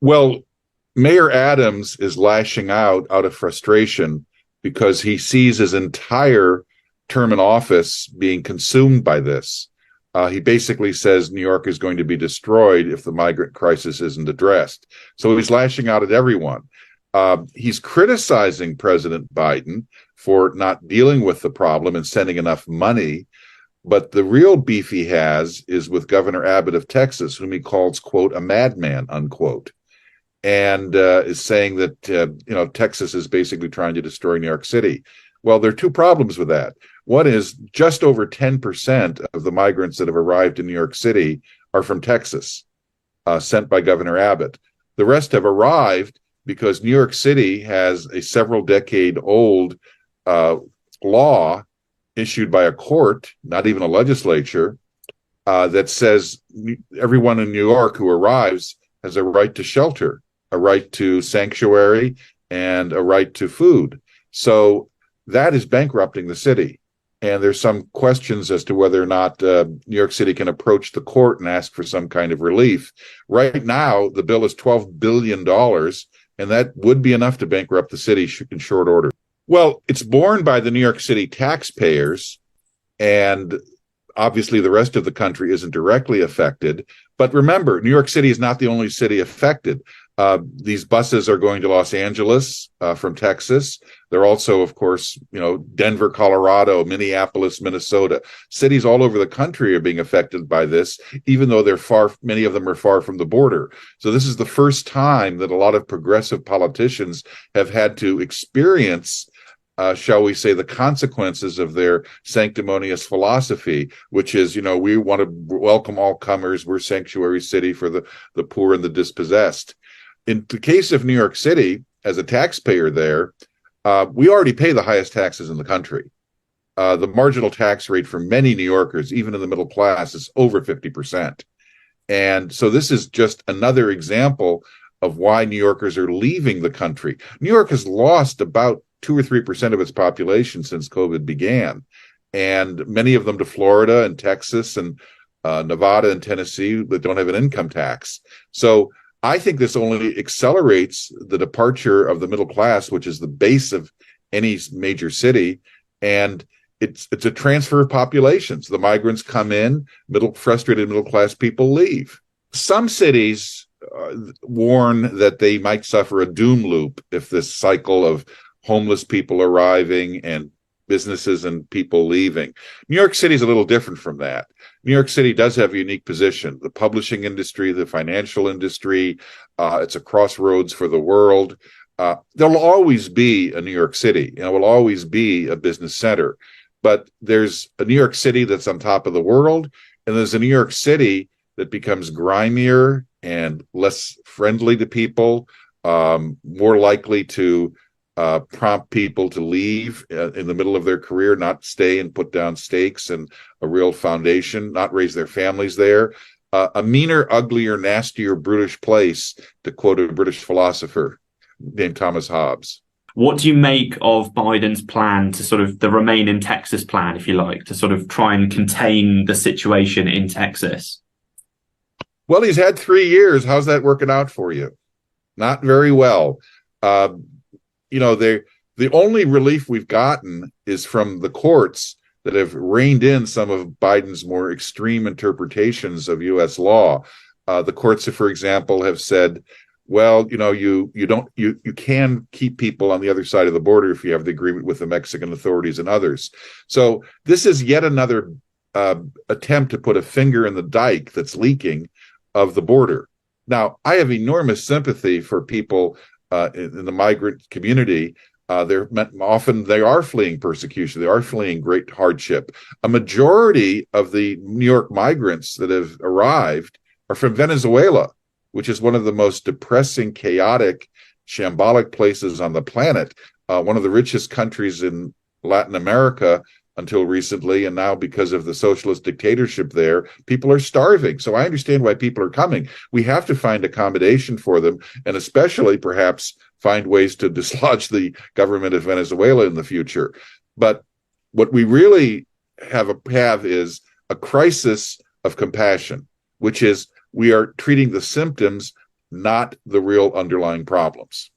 Well, Mayor Adams is lashing out of frustration because he sees his entire term in office being consumed by this. He basically says New York is going to be destroyed if the migrant crisis isn't addressed. So he's lashing out at everyone. He's criticizing President Biden for not dealing with the problem and sending enough money. But the real beef he has is with Governor Abbott of Texas, whom he calls, quote, a madman, unquote, and is saying that, Texas is basically trying to destroy New York City. Well, there are two problems with that. One is just over 10% of the migrants that have arrived in New York City are from Texas, sent by Governor Abbott. The rest have arrived because New York City has a several decade old law issued by a court, not even a legislature, that says everyone in New York who arrives has a right to shelter, a right to sanctuary, and a right to food. So that is bankrupting the city. And there's some questions as to whether or not New York City can approach the court and ask for some kind of relief. Right now, the bill is $12 billion, and that would be enough to bankrupt the city in short order. Well, it's borne by the New York City taxpayers, and obviously the rest of the country isn't directly affected. But remember, New York City is not the only city affected. These buses are going to Los Angeles from Texas. They're also, of course, Denver, Colorado, Minneapolis, Minnesota. Cities all over the country are being affected by this, even though many of them are far from the border. So this is the first time that a lot of progressive politicians have had to experience, shall we say, the consequences of their sanctimonious philosophy, which is, we want to welcome all comers. We're sanctuary city for the poor and the dispossessed. In the case of New York City, as a taxpayer there, we already pay the highest taxes in the country. The marginal tax rate for many New Yorkers, even in the middle class, is over 50%. And so this is just another example of why New Yorkers are leaving the country. New York has lost about 2 or 3% of its population since COVID began, and many of them to Florida and Texas and Nevada and Tennessee that don't have an income tax. So I think this only accelerates the departure of the middle class, which is the base of any major city, and it's a transfer of populations. The migrants come in, frustrated middle class people leave. Some cities warn that they might suffer a doom loop if this cycle of homeless people arriving and businesses and people leaving. New York City is a little different from that. New York City does have a unique position. The publishing industry, the financial industry, it's a crossroads for the world. There'll always be a New York City, and it will always be a business center. But there's a New York City that's on top of the world, and there's a New York City that becomes grimier and less friendly to people, more likely to prompt people to leave in the middle of their career, not stay and put down stakes and a real foundation, not raise their families there. A meaner, uglier, nastier, brutish place, to quote a British philosopher named Thomas Hobbes. What do you make of Biden's plan to sort of the Remain in Texas plan, if you like, to sort of try and contain the situation in Texas? Well, he's had 3 years. How's that working out for you? Not very well. The only relief we've gotten is from the courts that have reined in some of Biden's more extreme interpretations of U.S. law. The courts, for example, have said, well, you can keep people on the other side of the border if you have the agreement with the Mexican authorities and others. So this is yet another attempt to put a finger in the dike that's leaking of the border. Now, I have enormous sympathy for people in the migrant community. Often they are fleeing persecution. They are fleeing great hardship. A majority of the New York migrants that have arrived are from Venezuela, which is one of the most depressing, chaotic, shambolic places on the planet. One of the richest countries in Latin America until recently, and now because of the socialist dictatorship there, people are starving. So I understand why people are coming. We have to find accommodation for them, and especially perhaps find ways to dislodge the government of Venezuela in the future. But what we really have is a crisis of compassion, which is we are treating the symptoms not the real underlying problems.